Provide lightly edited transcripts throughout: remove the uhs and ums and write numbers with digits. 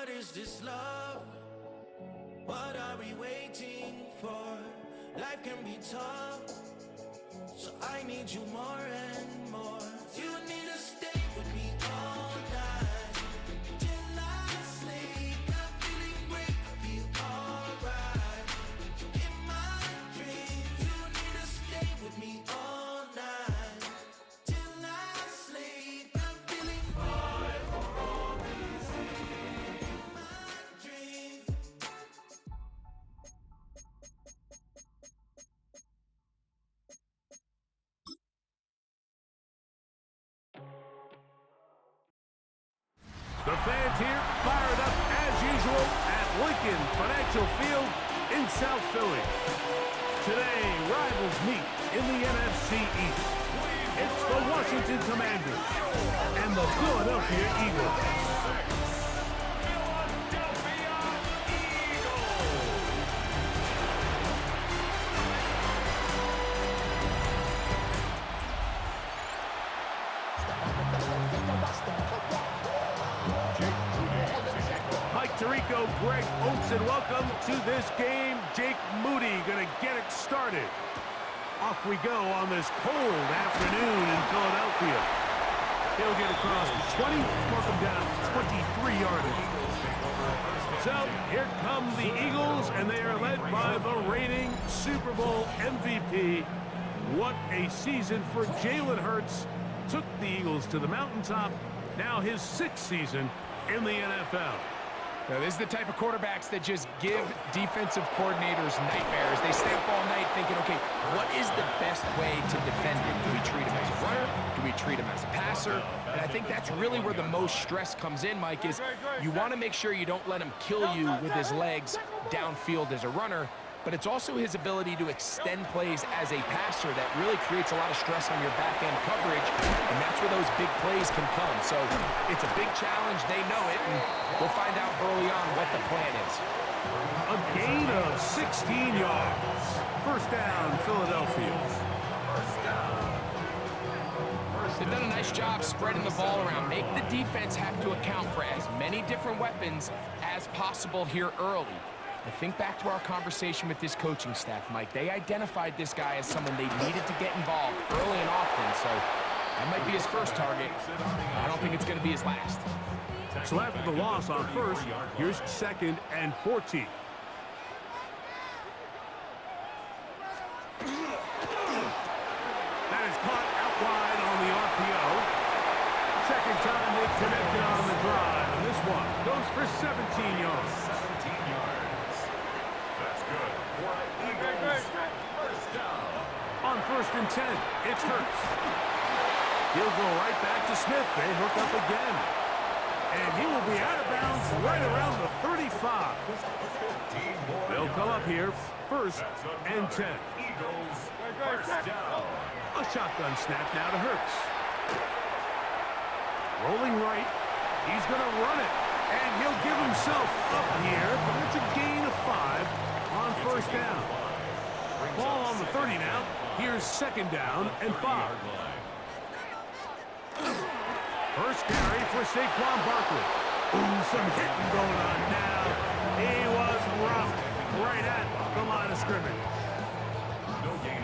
What is this love? What are we waiting for? Life can be tough, so I need you more and more. You need to stay with me all night till I sleep. Not feeling great, I feel alright. In my dreams, you need to stay with me all night till I sleep. Not feeling great, in my dreams. The fans here fired up as usual at Lincoln Financial Field in South Philly. Today, rivals meet in the NFC East. It's the Washington Commanders and the Philadelphia Eagles. Mike Tirico, Greg Olson, welcome to this game. Jake Moody going to get it started. Off we go on this cold afternoon in Philadelphia. He'll get across the 20, mark him down 23 yardage. So here come the Eagles, and they are led by the reigning Super Bowl MVP. What a season for Jalen Hurts. Took the Eagles to the mountaintop. Now his 6th season in the NFL. Now, this is the type of quarterbacks that just give defensive coordinators nightmares. They stay up all night thinking, okay, what is the best way to defend him? Do we treat him as a runner? Do we treat him as a passer? And I think that's really where the most stress comes in, Mike, is you want to make sure you don't let him kill you with his legs downfield as a runner, but it's also his ability to extend plays as a passer that really creates a lot of stress on your back-end coverage, and that's where those big plays can come. So it's a big challenge. They know it, and we'll find out early on what the plan is. A gain of 16 yards. First down, Philadelphia. They've done a nice job spreading the ball around. Make the defense have to account for as many different weapons as possible here early. But think back to our conversation with this coaching staff, Mike. They identified this guy as someone they needed to get involved early and often, so that might be his first target. I don't think it's going to be his last. So after the loss on first, here's 2nd and 14. That is caught out wide on the RPO. Second time they've connected on the drive, and this one goes for 17 yards. 17 yards. That's good for an Eagles first down. On 1st and 10, it's Hurts. He'll go right back to Smith. They hook up again. And he will be out of bounds right around the 35. They'll come up here, 1st and 10. Eagles first down. A shotgun snap now to Hurts. Rolling right. He's going to run it. And he'll give himself up here, but it's a gain of 5 on 1st down. Ball on the 30 now. Here's 2nd down and 5. First carry for Saquon Barkley. Ooh, some hitting going on now. He was roughed right at the line of scrimmage.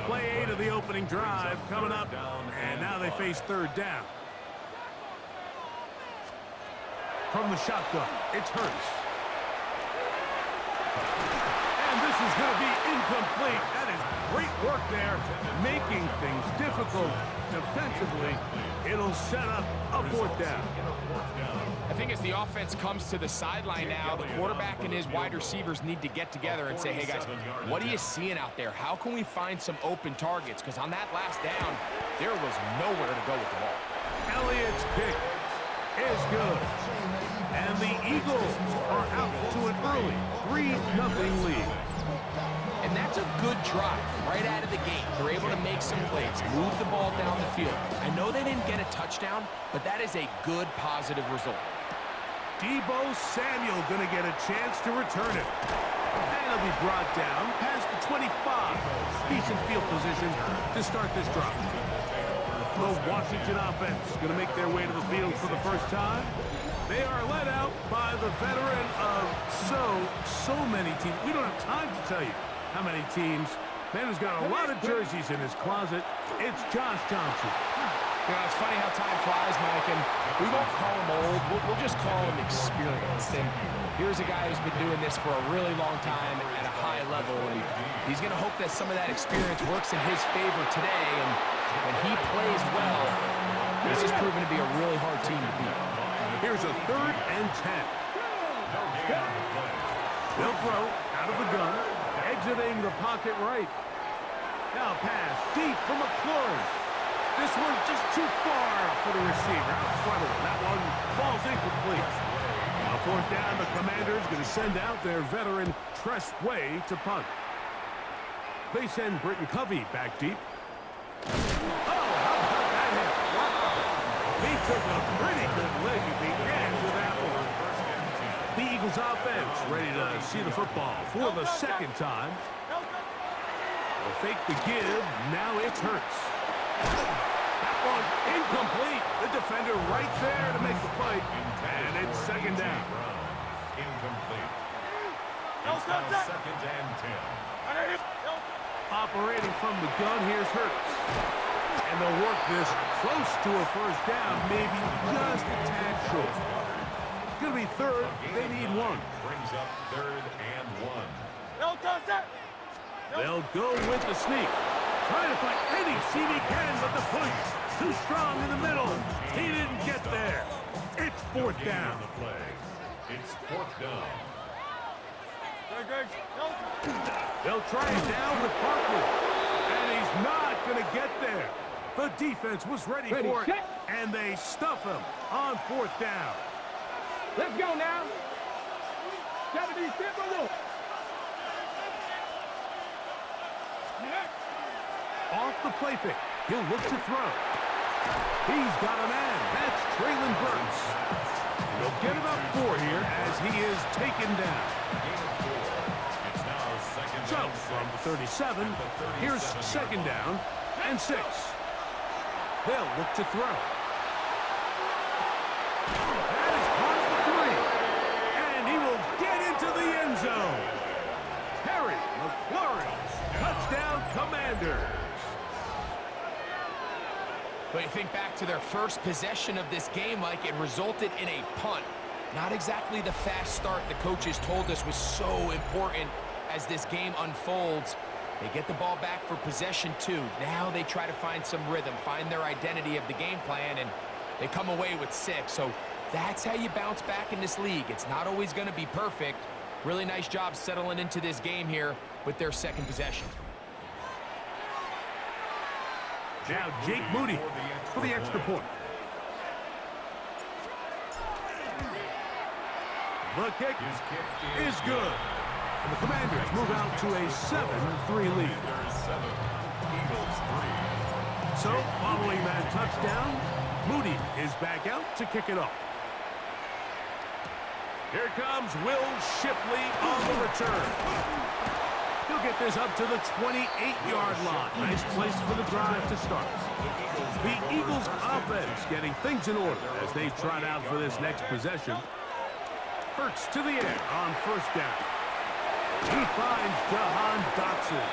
Play 8 of the opening drive coming up, and now they face 3rd down. From the shotgun, it's Hurts. And this is going to be incomplete. That is great work there, making things difficult defensively. It'll set up a 4th down. I think as the offense comes to the sideline now, the quarterback and his wide receivers need to get together and say, hey, guys, what are you seeing out there? How can we find some open targets? Because on that last down, there was nowhere to go with the ball. Elliott's pick is good. And the Eagles are out to an early 3-0 lead. And that's a good drive right out of the gate. They're able to make some plays, move the ball down the field. I know they didn't get a touchdown, but that is a good, positive result. Deebo Samuel going to get a chance to return it. And he'll be brought down past the 25. Decent field position to start this drive. The Washington offense going to make their way to the field for the first time. They are led out by the veteran of so many teams. We don't have time to tell you how many teams. Man has got a lot of jerseys in his closet. It's Josh Johnson. You know, it's funny how time flies, Mike, and we won't call him old. We'll just call him experienced. And here's a guy who's been doing this for a really long time at a high level, and he's going to hope that some of that experience works in his favor today. And when he plays well, this is proven to be a really hard team to beat. Here's a 3rd and 10. They'll throw out of the gun, exiting the pocket right. Now pass deep for McLaurin. This one just too far for the receiver out in front of him. That one falls incomplete. On 4th down, the Commanders going to send out their veteran Tress Way to punt. They send Britton Covey back deep. Oh, how about that hit? He took a pretty good leg at the end with that one. The Eagles offense ready to see the football for the 2nd time. They'll fake the give. Now it's Hurts. That one incomplete. The defender right there to make the play. And it's 2nd down. Incomplete. It's now 2nd and 10. Operating from the gun, here's Hurts. And they'll work this close to a 1st down, maybe just a tad short. It's going to be 3rd. They need 1. Brings up 3rd and 1. They'll go with the sneak. Trying to find any seam he can, but the push too strong in the middle. He didn't get there. It's 4th down. It's 4th down. They'll try it down with Parker. And he's not going to get there. The defense was ready for it. And they stuff him on 4th down. Let's go now. Gotta be simple. Off the play fake. He'll look to throw. He's got a man. That's Traylon Burks. And they'll get about 4 here as he is taken down. It's now 2nd So, and from 6. 37, here's 2nd down and 6. They'll look to throw. That is caught at the 3. And he will get into the end zone. Terry McLaurin's touchdown Commanders. But you think back to their first possession of this game, Mike, it resulted in a punt. Not exactly the fast start the coaches told us was so important as this game unfolds. They get the ball back for possession 2. Now they try to find some rhythm, find their identity of the game plan, and they come away with 6. So that's how you bounce back in this league. It's not always going to be perfect. Really nice job settling into this game here with their 2nd possession. Now Jake Moody for the extra point. The kick is good. And the Commanders move out to a 7-3 lead. So, following that touchdown, Moody is back out to kick it off. Here comes Will Shipley on the return. He'll get this up to the 28-yard line. Nice place for the drive to start. The Eagles offense getting things in order as they trot out for this next possession. Hurts to the air on 1st down. He finds Jahan Dotson.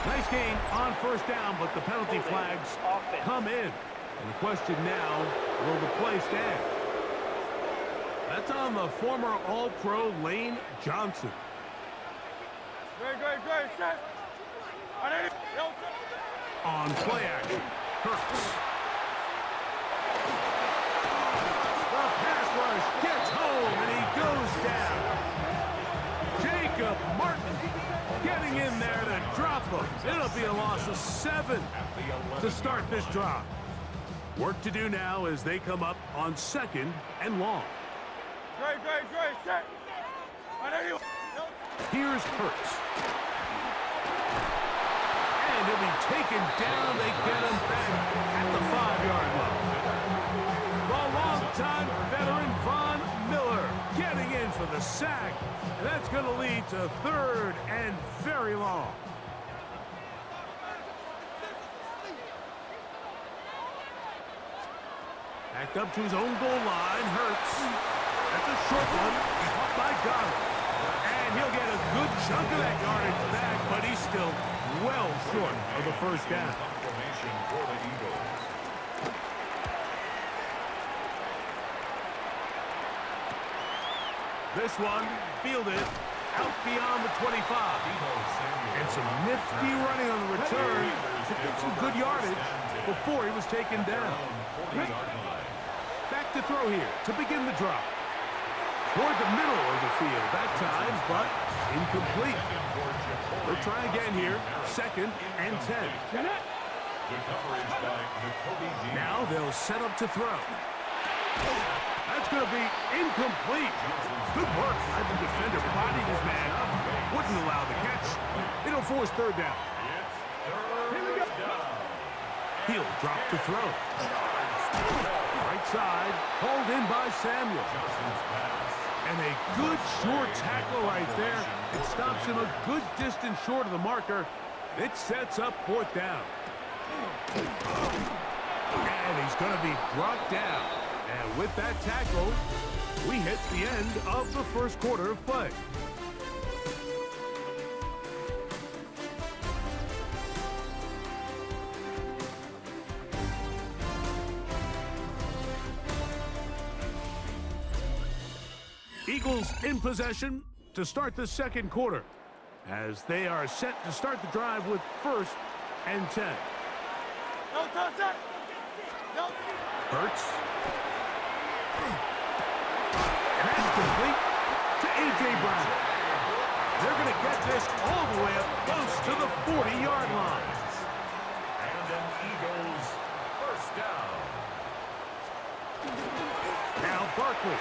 Nice gain on 1st down, but the penalty flags come in. And the question now, will the play stand? That's on the former All-Pro Lane Johnson. On play action, Hurts. The pass rush gets home, and he goes down. Jacob Martin getting in there to drop him. It'll be a loss of 7 to start this drive. Work to do now as they come up on 2nd and long. Here's Hurts. And he'll be taken down. They get him back at the 5-yard line. The longtime veteran Von Miller getting in for the sack. And that's going to lead to 3rd and very long. Backed up to his own goal line. Hurts. That's a short one. Caught by Goddard. And he'll get a good chunk of that yardage back, but he's still well short of the first down. Confirmation for the Eagles. This one fielded out beyond the 25. And some nifty running on the return to get some good yardage before he was taken down. Back to throw here to begin the drop. Toward the middle of the field that time, but incomplete. They'll try again here. 2nd and 10. Now they'll set up to throw. That's going to be incomplete. Good work. The defender bodied his man up. Wouldn't allow the catch. It'll force 3rd down. He'll drop to throw. Right side, hauled in by Samuel. And a good short tackle right there. It stops him a good distance short of the marker. It sets up 4th down. And he's going to be brought down. And with that tackle, we hit the end of the first quarter of play. Eagles in possession to start the second quarter as they are set to start the drive with 1st and 10. Hurts. And that's complete to A.J. Brown. They're going to get this all the way up close to the 40-yard line. And an Eagles 1st down. Now Barkley.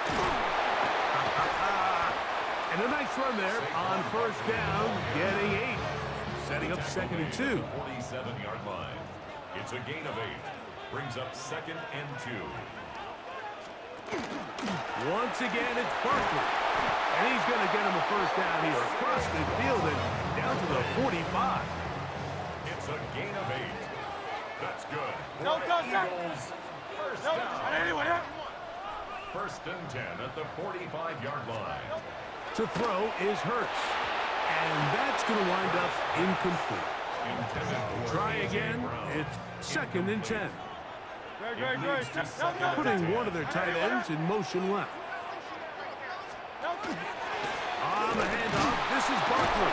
And a nice run there on 1st down, getting 8. Setting up 2nd and 2. 47-yard line. It's a gain of 8. Brings up 2nd and 2. Once again, it's Barkley. And he's going to get him a 1st down here across midfield and down to the 45. It's a gain of 8. That's good. No, Eagles 1st down. 1st and 10 at the 45-yard line. To throw is Hurts. And that's going to wind up incomplete. Try again. It's 2nd and 10. Putting one of their tight ends in motion left. On the handoff, this is Barkley.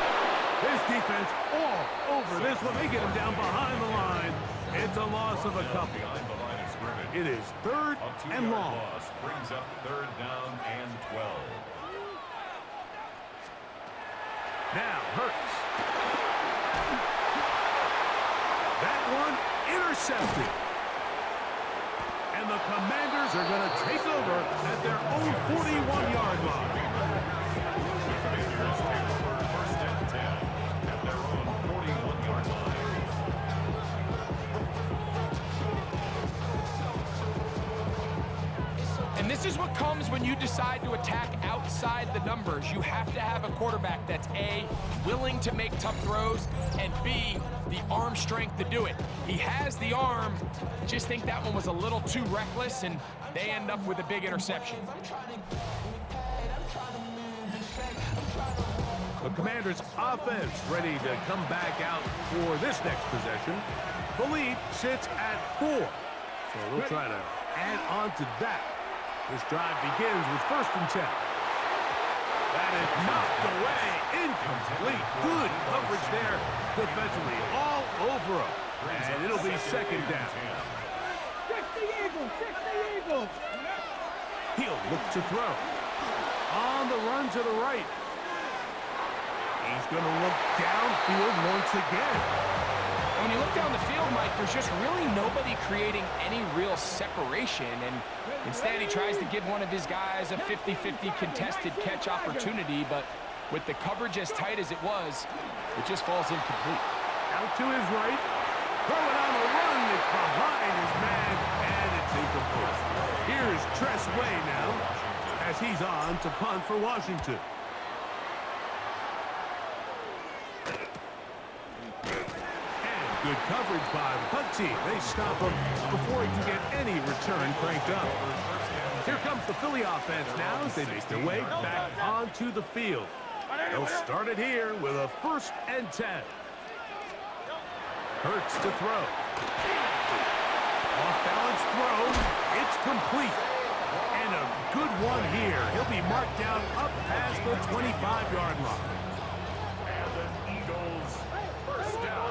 His defense all over this one. They get him down behind the line. It's a loss of a couple. It is 3rd and long. Brings up 3rd down and 12. Now Hurts. That one intercepted. And the Commanders are going to take over at their own 41-yard line. First and 10 at their own 41-yard line. And this is what comes when you decide to attack outside the numbers. You have to have a quarterback that's A, willing to make tough throws, and B, the arm strength to do it. He has the arm, just think that one was a little too reckless, and they end up with a big interception. The Commanders' offense ready to come back out for this next possession. Philippe sits at 4, so they'll try to add on to that. This drive begins with 1st and 10. That is knocked away. Incomplete. Good coverage there defensively. All over him. And it'll be 2nd down. 60 Eagles. He'll look to throw. On the run to the right. He's going to look downfield once again. When you look down the field, Mike, there's just really nobody creating any real separation, and instead he tries to give one of his guys a 50-50 contested catch opportunity, but with the coverage as tight as it was, it just falls incomplete. Out to his right. Throwing on the run. It's behind his man, and it's incomplete. Here's Tress Way now as he's on to punt for Washington. Good coverage by the punt team. They stop him before he can get any return cranked up. Here comes the Philly offense now as they make their way back onto the field. They'll start it here with a 1st and 10. Hurts to throw. Off-balance throw. It's complete. And a good one here. He'll be marked down up past the 25-yard line. And the Eagles, 1st down.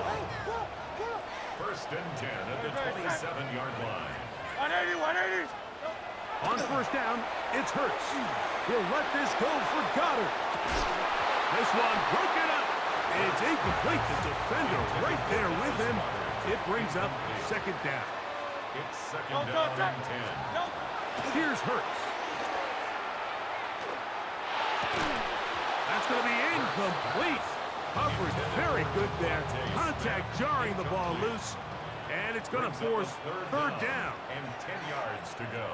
1st and 10 at the 27-yard line. 180, 180. On 1st down, it's Hurts. He'll let this go for Goddard. This one broken up. It's incomplete. The defender right there with him. It brings up 2nd down. It's 2nd down and 10. Here's Hurts. That's going to be incomplete. Coverage very good there. Contact jarring the ball loose. And it's going to force 3rd down. And 10 yards to go.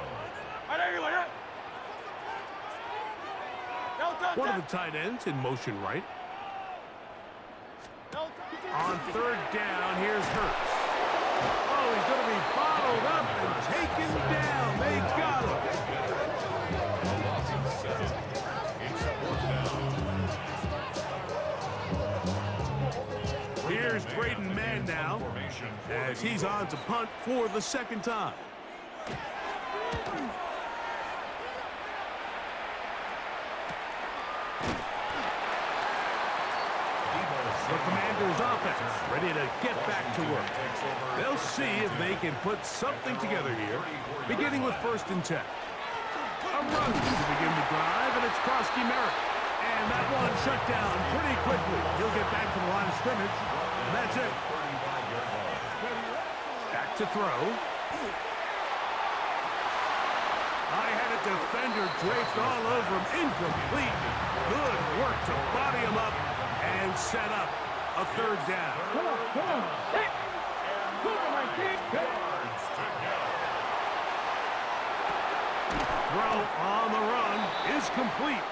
One of the tight ends in motion right. On 3rd down, here's Hurts. Oh, he's going to be bottled up and taken down. They got him. It's 4th down. Here's Braden Mann now as he's on to punt for the 2nd time. The Commanders' offense ready to get back to work. They'll see if they can put something together here, beginning with 1st and 10. A run to begin the drive, and it's Krosky Merritt. And that one shut down pretty quickly. He'll get back to the line of scrimmage, and that's it. Back to throw. I had a defender draped all over him. Incomplete. Good work to body him up and set up a 3rd down. Come on. Hey. Come on, my kid. Throw on the run is complete.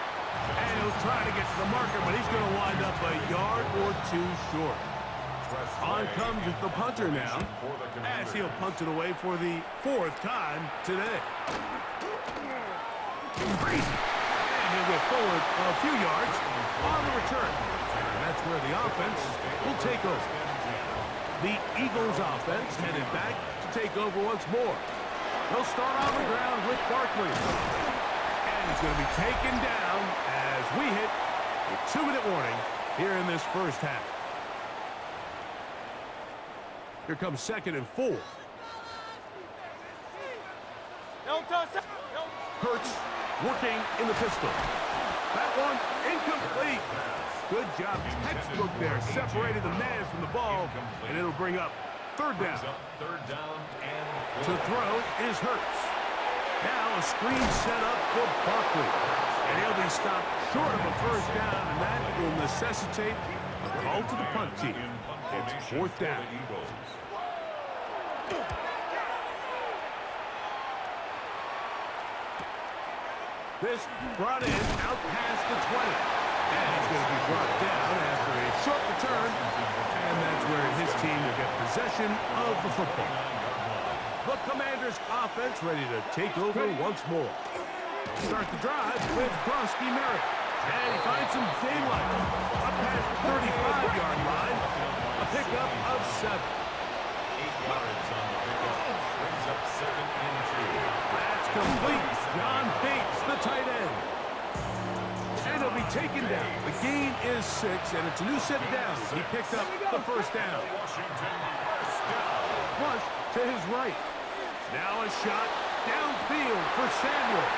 And he'll try to get to the marker, but he's going to wind up a yard or 2 short. On comes the punter now, as he'll punt it away for the 4th time today. Crazy. And he'll go forward a few yards on the return. And that's where the offense will take over. The Eagles offense headed back to take over once more. They'll start on the ground with Barkley. And he's going to be taken down as we hit a 2-minute warning here in this 1st half. Here comes 2nd and 4. Hurts working in the pistol. That one incomplete. Good job. Textbook there. Separated the man from the ball. And it'll bring up 3rd down. To throw is Hurts. Now a screen set up for Barkley. And he'll be stopped short of a 1st down. And that will necessitate a call to the punt team. It's 4th down. This brought in out past the 20. And he's going to be brought down after a short return. And that's where his team will get possession of the football. The Commanders' offense ready to take over once more. Start the drive with Krosky Merritt. And he finds some daylight. Up past the 35-yard line. A pickup of 7. 8 yards on the pickup. Brings up 2nd and 2. That's complete. John Bates, the tight end. And he'll be taken down. The gain is 6, and it's a new set of downs. He picked up the 1st down. Washington, 1st down. Flush to his right. Now a shot downfield for Samuel.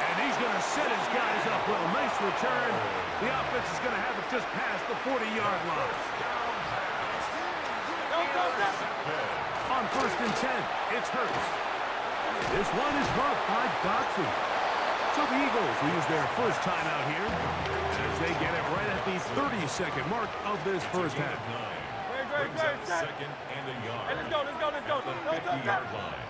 And he's going to set his guys up well. Nice return. The offense is going to have it just past the 40-yard line. On 1st and 10, it's Hurts. This one is dropped by Dotson. So the Eagles will use their 1st time out here as they get it right at the 30-second mark of this 1st half. Brings up 2nd and a yard. Hey, let's go. At the 50-yard line.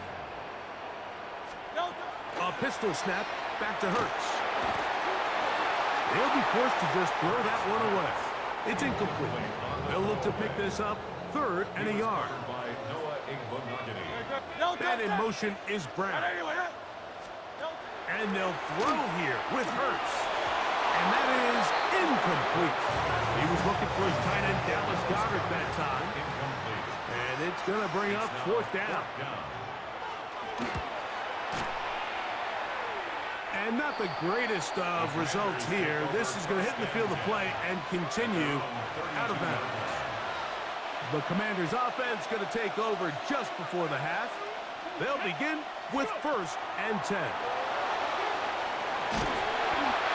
A pistol snap back to Hurts. They'll be forced to just throw that one away. It's incomplete. They'll look to pick this up, 3rd and a yard. That in motion is Brown. And they'll throw here with Hurts. And that is incomplete. He was looking for his tight end, Dallas Goedert, that time. And it's going to bring up 4th down. And not the greatest of results here. This is going to hit in the field of play and continue out of bounds. The Commanders' offense going to take over just before the half. They'll begin with 1st and 10.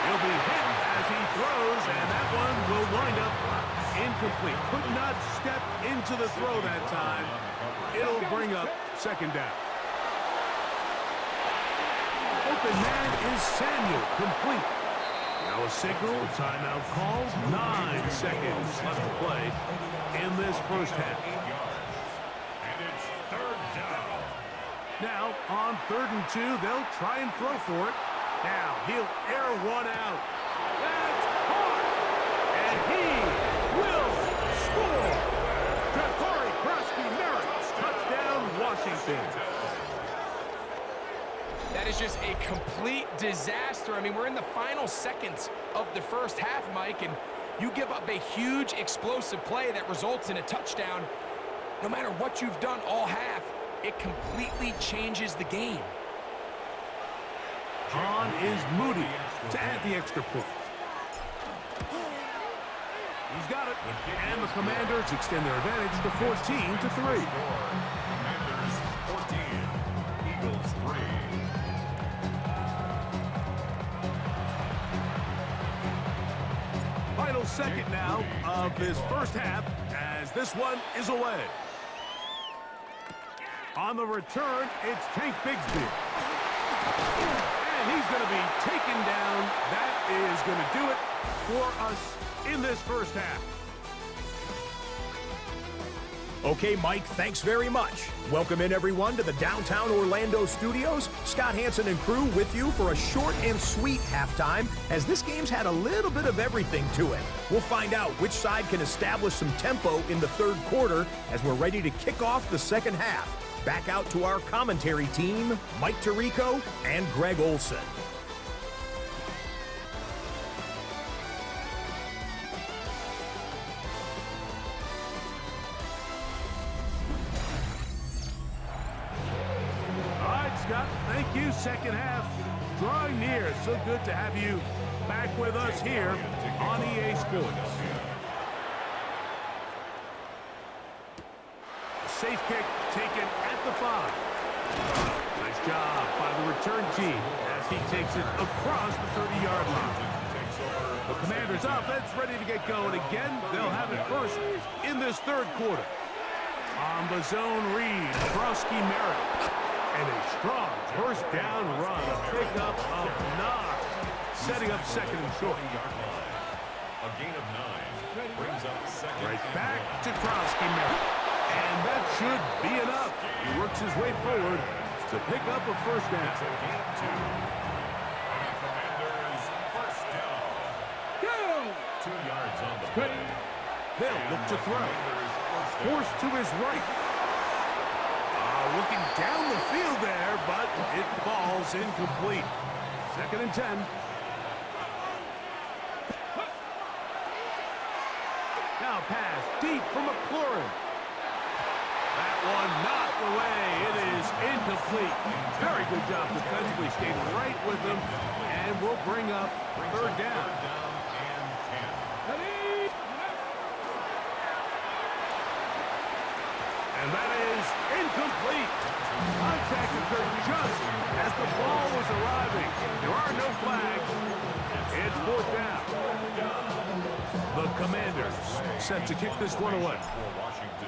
He'll be hit as he throws, and that one will wind up incomplete. Could not step into the throw that time. It'll bring up 2nd down. Open man is Samuel, complete. Now a signal, timeout called. 9 seconds left to play in this first half. And it's 3rd down. Now, on 3rd and 2, they'll try and throw for it. Now, he'll air one out. That's hard. And he will score. Ja'Cory Krosky-Merritt, touchdown, Washington. That is just a complete disaster. I mean, we're in the final seconds of the first half, Mike, and you give up a huge explosive play that results in a touchdown. No matter what you've done all half, it completely changes the game. On is Moody to add the extra point. He's got it. And the Commanders extend their advantage to 14-3. Commanders 14, Eagles 3. Final second now of this first half as this one is away. On the return, it's Tank Bigsby. And he's going to be taken down. That is going to do it for us in this first half. Okay, Mike, thanks very much. Welcome in, everyone, to the downtown Orlando studios. Scott Hansen and crew with you for a short and sweet halftime, as this game's had a little bit of everything to it. We'll find out which side can establish some tempo in the 3rd quarter as we're ready to kick off the 2nd half. Back out to our commentary team, Mike Tirico and Greg Olson. Scott, thank you. 2nd half drawing near. So good to have you back with us here on EA Sports. Safe kick taken at the 5. Nice job by the return team as he takes it across the 30-yard line. The Commanders' offense ready to get going again. They'll have it first in this 3rd quarter. On the zone read, Krosky-Merritt. And a strong 1st down run, a pickup of 9, setting up 2nd and short. A gain of 9 brings up 2nd. Right back to Krosky-Merritt. And that should be enough. He works his way forward to pick up a 1st down. It's a gain of 2. And Commanders 1st down. 2 yards on the play. They'll look to throw. Forced to his right. Looking down the field there, but it falls incomplete. 2nd and 10. Now pass deep from McLaurin. That one knocked away. It is incomplete. Very good job defensively. Stayed right with him and will bring up 3rd down. And that is incomplete. Contact occurred just as the ball was arriving. There are no flags. It's 4th down. The Commanders set to kick this one away.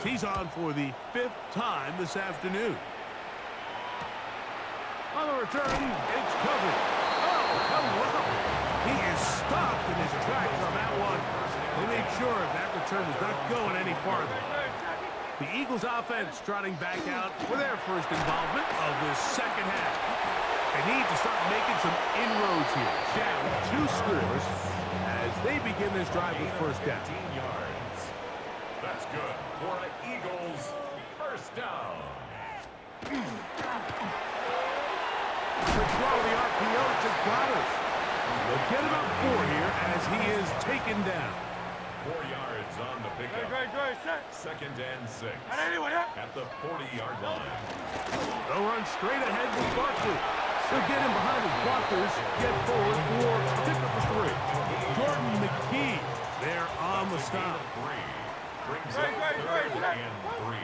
He's on for the 5th time this afternoon. On the return, it's covered. Oh, hello. He is stopped in his tracks on that one. They made sure that return was not going any farther. The Eagles offense trotting back out for their first involvement of this 2nd half. They need to start making some inroads here. Down 2 scores They begin this drive with first down. 18 yards. That's good for an Eagles first down. To throw the RPO to Goddard. They'll get about 4 here as he is taken down. 4 yards on the pickup. Second and 6 at the 40-yard line. They'll run straight ahead with Barkley. They'll get him behind his blockers, get forward for pickup of 3. Jordan McGee there on the stop. Brings up third and 3.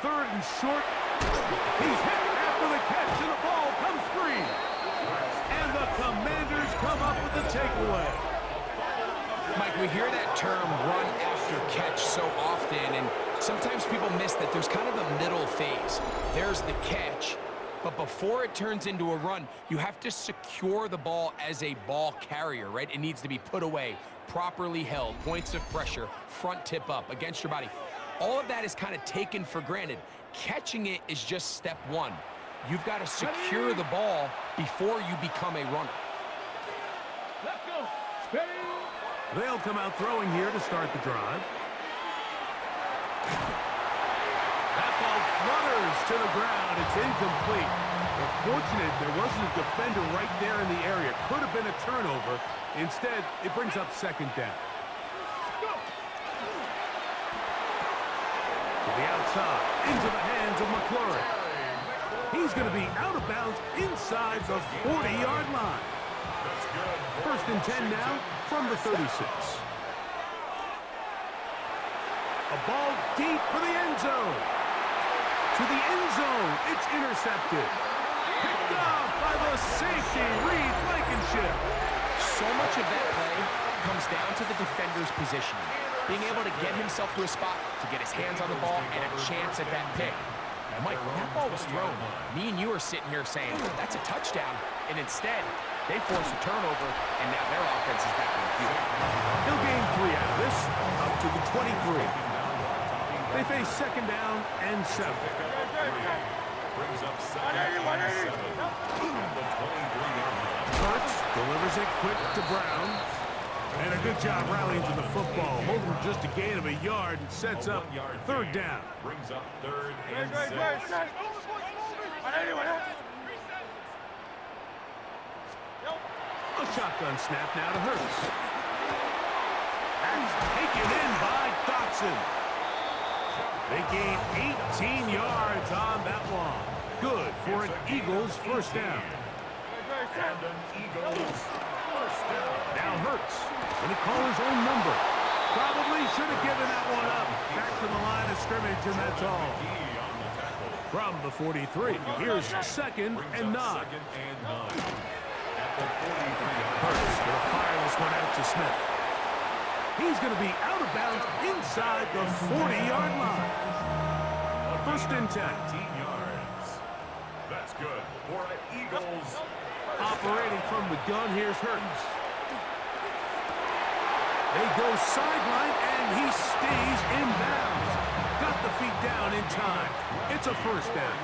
Third and short. He's hit after the catch, and the ball comes free. And the Commanders come up with the takeaway. Mike, we hear that term run after catch so often, and sometimes people miss that there's kind of a middle phase. There's the catch, but before it turns into a run, you have to secure the ball as a ball carrier, right? It needs to be put away, properly held, points of pressure, front tip up against your body. All of that is kind of taken for granted. Catching it is just step one. You've got to secure the ball before you become a runner. Let's go. Ready? They'll come out throwing here to start the drive. That ball flutters to the ground. It's incomplete. We're fortunate there wasn't a defender right there in the area. Could have been a turnover. Instead, it brings up second down. To the outside, into the hands of McLaurin. He's going to be out of bounds inside the 40-yard line. First and 10 now from the 36. A ball deep for the end zone. To the end zone, it's intercepted. Picked off by the safety, Reed Blankenship. So much of that play comes down to the defender's positioning. Being able to get himself to a spot, to get his hands on the ball, and a chance at that pick. Mike, when that ball was thrown, me and you are sitting here saying, that's a touchdown. And instead, they force a turnover, and now their offense is back on the field. He'll gain 3 out of this, up to the 23. They face second down and 7. Brings up second and 7 at the 23-yard line. Hurts delivers it quick to Brown. And a good job rallying to the football, holding just a gain of a yard and sets up third down. Brings up third and 6. A shotgun snap now to Hurts. And taken in by Dotson. They gain 18 yards on that one. Good for an Eagles first down. And an Eagles first down. Now Hurts, going to call his own number. Probably should have given that one up. Back to the line of scrimmage, and that's all. From the 43, here's second and 9. Second and 9 at the 43-yard Hurts going to fire this one out to Smith. He's going to be out of bounds inside the 40-yard line. First and 10. 18 yards. That's good for an Eagles. Operating from the gun, here's Hurts. They go sideline, and he stays in bounds. Got the feet down in time. It's a first down.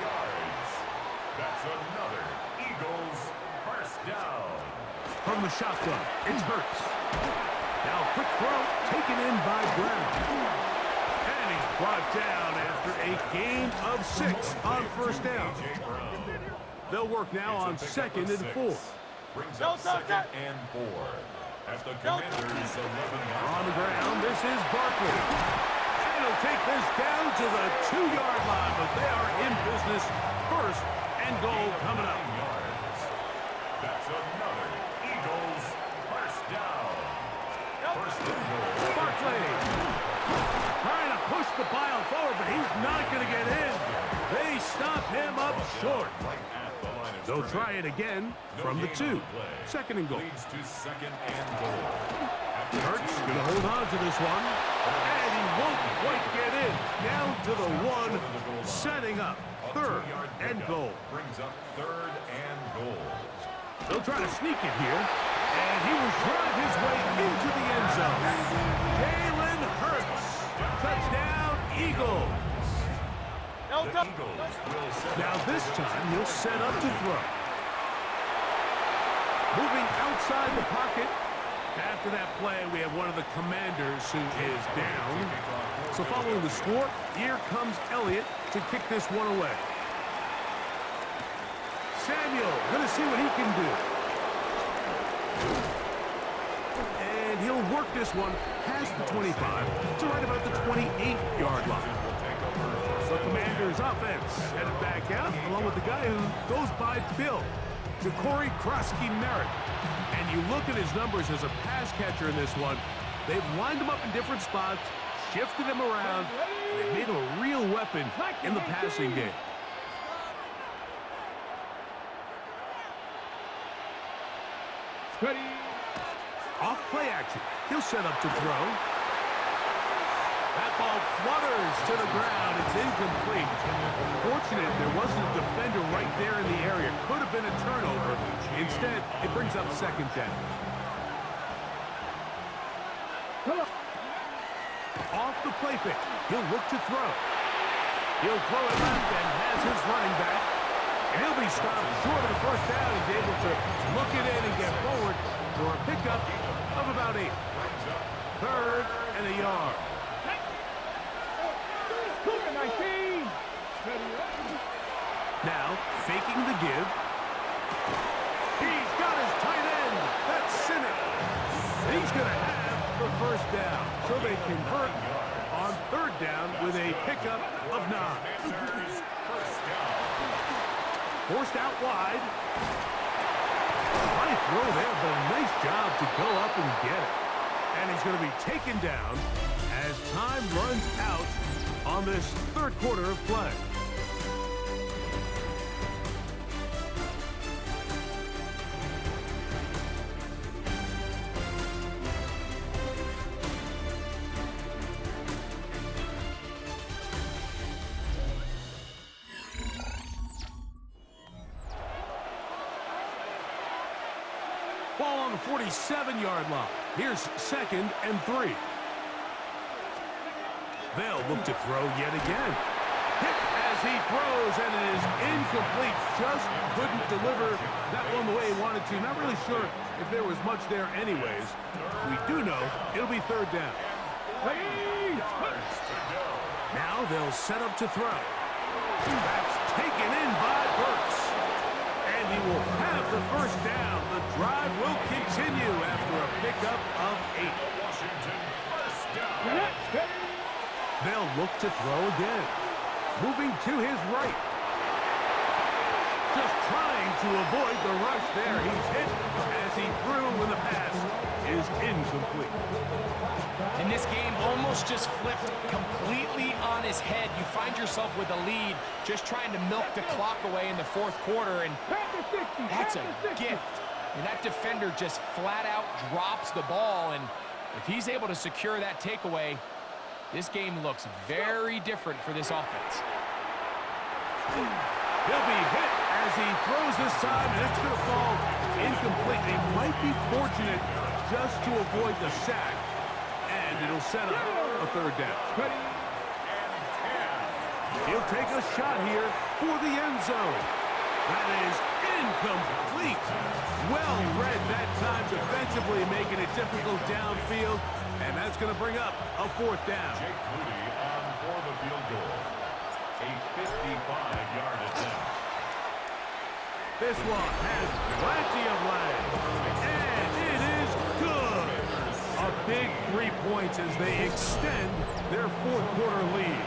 That's another Eagles first down. From the shotgun, it's Hurts. Now quick throw, taken in by Brown. And he's brought down after a gain of 6 on first down. They'll work now on second and 4. Brings up second and 4 at the Commanders' 11-yard On the ground, this is Barkley. And he'll take this down to the 2-yard line, but they are in business. First and goal coming up. That's another Eagles first down. First and goal. Barkley trying to push the pile forward, but he's not going to get in. They stop him up short. They'll try it again from the 2. Second and goal. Leads to second and goal. Hurts going to hold on to this one. And he won't quite get in. Down to the 1, setting up third and goal. Brings up third and goal. They'll try to sneak it here. And he will drive his way into the end zone. Jalen Hurts. Touchdown, Eagles. The Eagles will set Now this time he'll set up to throw. Moving outside the pocket. After that play, we have one of the commanders who is down. So following the score, here comes Elliott to kick this one away. Samuel, going to see what he can do. And he'll work this one past the 25 to right about the 28-yard line. The Commanders' offense headed back out, along with the guy who goes by Bill, Corey Krosky-Merritt. And you look at his numbers as a pass catcher in this one. They've lined him up in different spots, shifted him around, and they've made him a real weapon in the passing game. Ready. Off play action. He'll set up to throw. That ball flutters to the ground. It's incomplete. Fortunate there wasn't a defender right there in the area. Could have been a turnover. Instead, it brings up second down. Off the play fake. He'll look to throw. He'll throw it left and has his running back. And he'll be stopped short of the first down. He's able to look it in and get forward for a pickup of about 8. 3rd and a yard. Now, faking the give. He's got his tight end. That's Sinnott. He's going to have the first down. So they convert on 3rd down with a pickup of 9. Forced out wide. Nice throw there, but a nice job to go up and get it. And he's going to be taken down as time runs out on this 3rd quarter of play. Ball on the 47-yard line. Here's 2nd and 3. They'll look to throw yet again. Hit as he throws, and it is incomplete. Just couldn't deliver that one the way he wanted to. Not really sure if there was much there anyways. We do know it'll be 3rd down. Now they'll set up to throw. That's taken in by Burks. And he will have the first down. The drive will continue after a pickup of 8. They'll look to throw again. Moving to his right. Just trying to avoid the rush there. He's hit as he threw when the pass is incomplete. And this game almost just flipped completely on his head. You find yourself with a lead, just trying to milk the clock away in the 4th quarter, and that's a gift. And that defender just flat out drops the ball, and if he's able to secure that takeaway, this game looks very different for this offense. He'll be hit as he throws this time, and it's going to fall incomplete. They might be fortunate just to avoid the sack, and it'll set up a 3rd down. He'll take a shot here for the end zone. That is incomplete. Well read that time defensively, making it difficult downfield, and that's going to bring up a 4th down. Jake Moody on for the field goal. A 55-yard attempt. This one has plenty of leg, and it is good. A big 3 points as they extend their 4th quarter lead.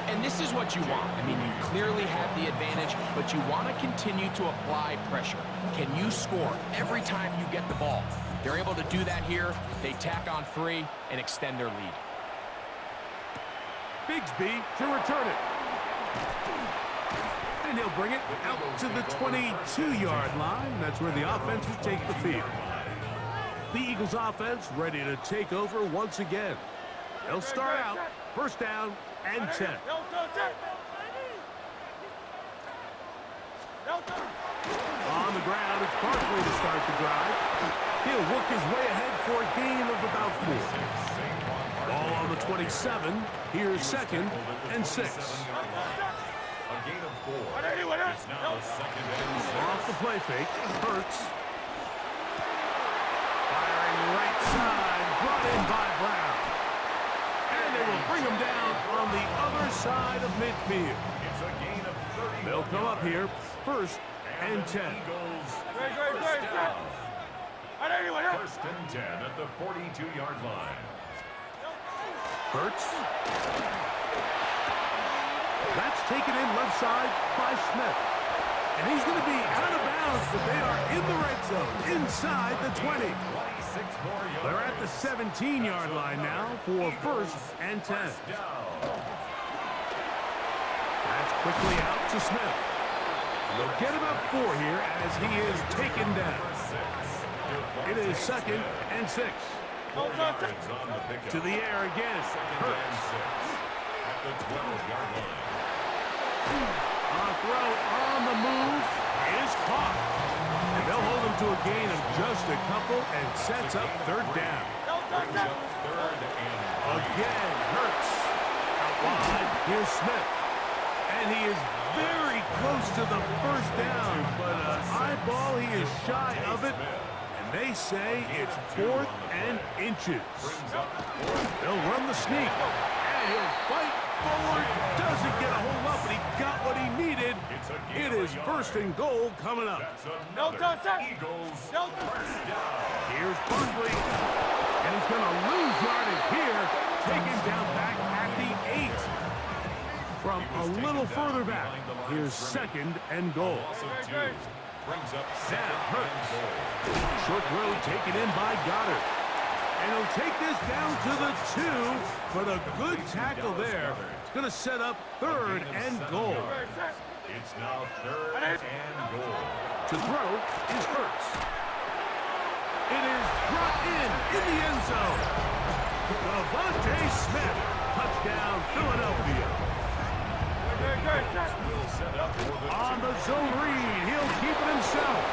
And this is what you want. I mean, you clearly have the advantage, but you want to continue to apply pressure. Can you score every time you get the ball? They're able to do that here. They tack on 3 and extend their lead. Bigsby to return it. And he'll bring it out to the 22-yard line. That's where the offense will take the field. The Eagles offense ready to take over once again. They'll start out 1st down and 10. On the ground, it's Barkley to start the drive. He'll work his way ahead for a gain of about 4. Ball on the 27. Here's 2nd and 6. A gain of 4. It's now 2nd and 6. Off the play fake, Hurts. in by Brown. And they will bring him down on the other side of midfield. It's a gain of 30. They'll come up here, 1st and 10. Eagles Great, first down. Anyway, First and 10 at the 42-yard line. Hurts. That's taken in left side by Smith. And he's going to be out of bounds, but they are in the red zone, inside the 20. 26 more yards. They're at the 17-yard line now for 1st and 10. First down. That's quickly out to Smith. They'll get about 4 here as he is taken down. It is 2nd and 6. 4 yards on the pickup. To the air again. Second and 6 at the 12-yard line. A throw on the move is caught. And they'll hold him to a gain of just a couple and sets up 3rd down. Brings up 3rd and 3. Again, Hurts. Out wide, here's Smith. And he is very close to the 1st down, but eyeball, he is shy of it. And they say it's 4th and inches. They'll run the sneak. And he'll fight forward. Doesn't get a whole lot, but he got what he needed. It is 1st and goal coming up. That's another Eagles first down. Here's Barkley. And he's going to lose yardage here. Taken down back at the 8. From a little further back, here's 2nd and goal. Brings up That 2nd hurts. and goal. Short throw taken in by Goddard. And he'll take this down to the 2, but a good tackle there. It's going to set up 3rd and goal. It's now 3rd and goal. To throw is Hurts. It is brought in the end zone. Devontae Smith, touchdown Philadelphia. Will set up for the On the zone read, he'll keep it himself.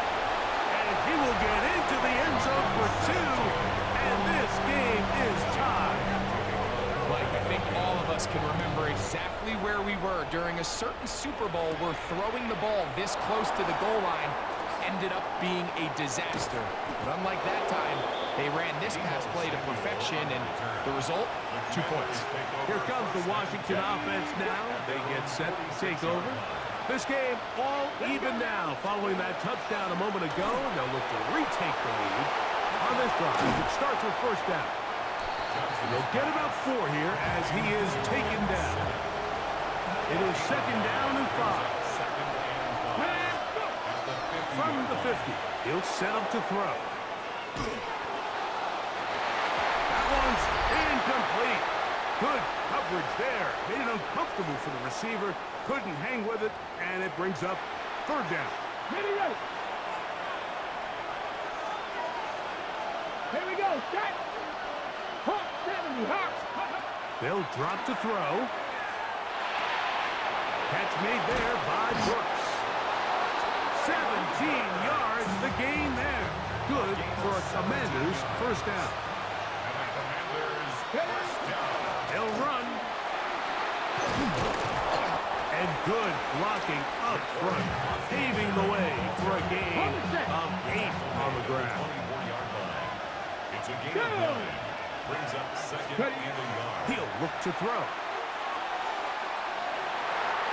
And he will get into the end zone for 2. And this game is tied. Mike, I think all of us can remember exactly where we were during a certain Super Bowl where throwing the ball this close to the goal line ended up being a disaster. But unlike that time, they ran this pass play to perfection, and the result, 2 points. Here comes the Washington offense now. They get set to take over. This game all even now. Following that touchdown a moment ago, they'll look to retake the lead on this drive. It starts with 1st down. And they'll get about 4 here as he is taken down. It is 2nd down and 5. From the 50, he'll set up to throw. That one's incomplete. Good coverage there. Made it uncomfortable for the receiver. Couldn't hang with it, and it brings up 3rd down. Here we go. Set. Hop, 70. Hop. They'll drop to throw. Catch made there by Brooks. 17 yards, the gain there. Good for a Commanders 1st down. They'll run. And good blocking up front, paving the way for a gain of 8 on the ground. 24-yard line. It's a gain of 9. Brings up 2nd and a yard. He'll look to throw.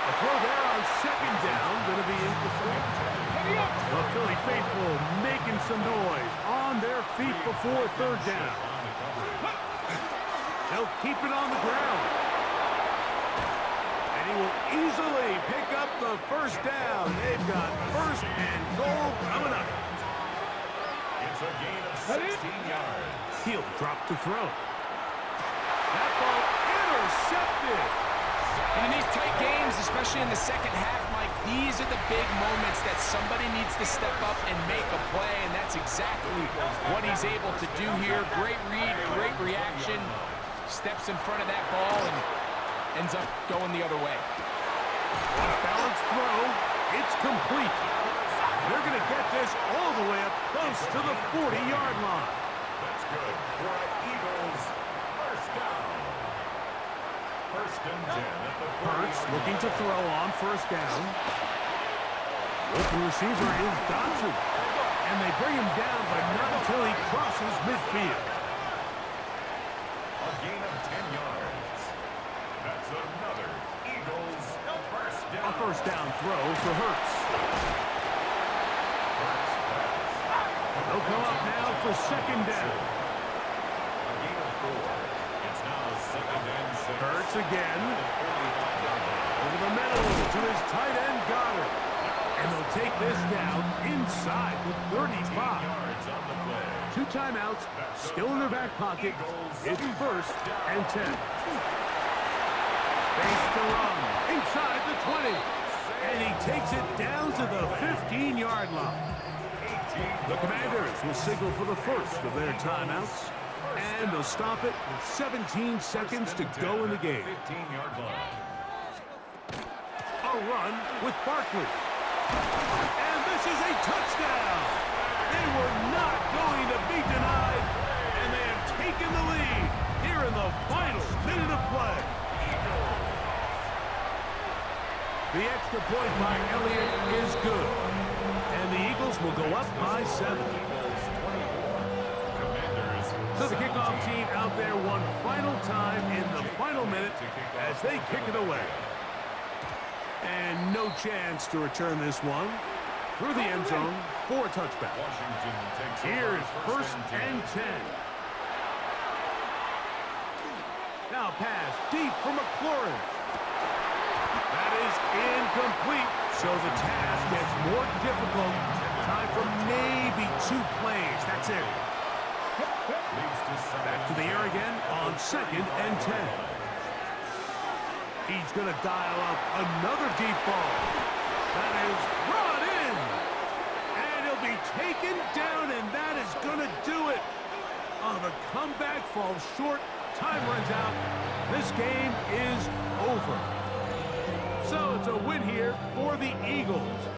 A throw there on 2nd down, going to be incomplete. The Philly faithful making some noise on their feet before 3rd down. They'll keep it on the ground. And he will easily pick up the 1st down. They've got 1st and goal coming up. It's a gain of 16 yards. He'll drop to throw. That ball intercepted. And in these tight games, especially in the second half, Mike, these are the big moments that somebody needs to step up and make a play, and that's exactly what he's able to do here. Great read, great reaction, steps in front of that ball and ends up going the other way. Off-balance throw, it's complete. They're going to get this all the way up close to the 40-yard line. That's good for Eagles. First down. 1st and 10 at the 40. Hurts looking to throw on 1st down. Open receiver is Dodson. And they bring him down, but not until he crosses midfield. first down throw for Hurts. They'll come up now for second down. Hurts again. Over the middle to his tight end, Goddard. And they'll take this down inside the 35. 2 timeouts, still in their back pocket. It's first and 10. Space to run inside the 20. And he takes it down to the 15-yard line. The Commanders will signal for the first of their timeouts. And they'll stop it with 17 seconds to go in the game. A run with Barkley. And this is a touchdown. They were not going to be denied, and they have taken the lead here in the final minute of play. The extra point by Elliott is good, and the Eagles will go up by 7. So the kickoff team out there one final time in the final minute as they kick it away. And no chance to return this one through the end zone for a touchback. Here's first and 10. Now pass deep for McLaurin. That is incomplete. So the task gets more difficult. Time for maybe 2 plays. That's it. Back to the air again on second and 10. He's going to dial up another deep ball. That is brought in. And he'll be taken down, and that is going to do it. Oh, the comeback falls short. Time runs out. This game is over. So it's a win here for the Eagles.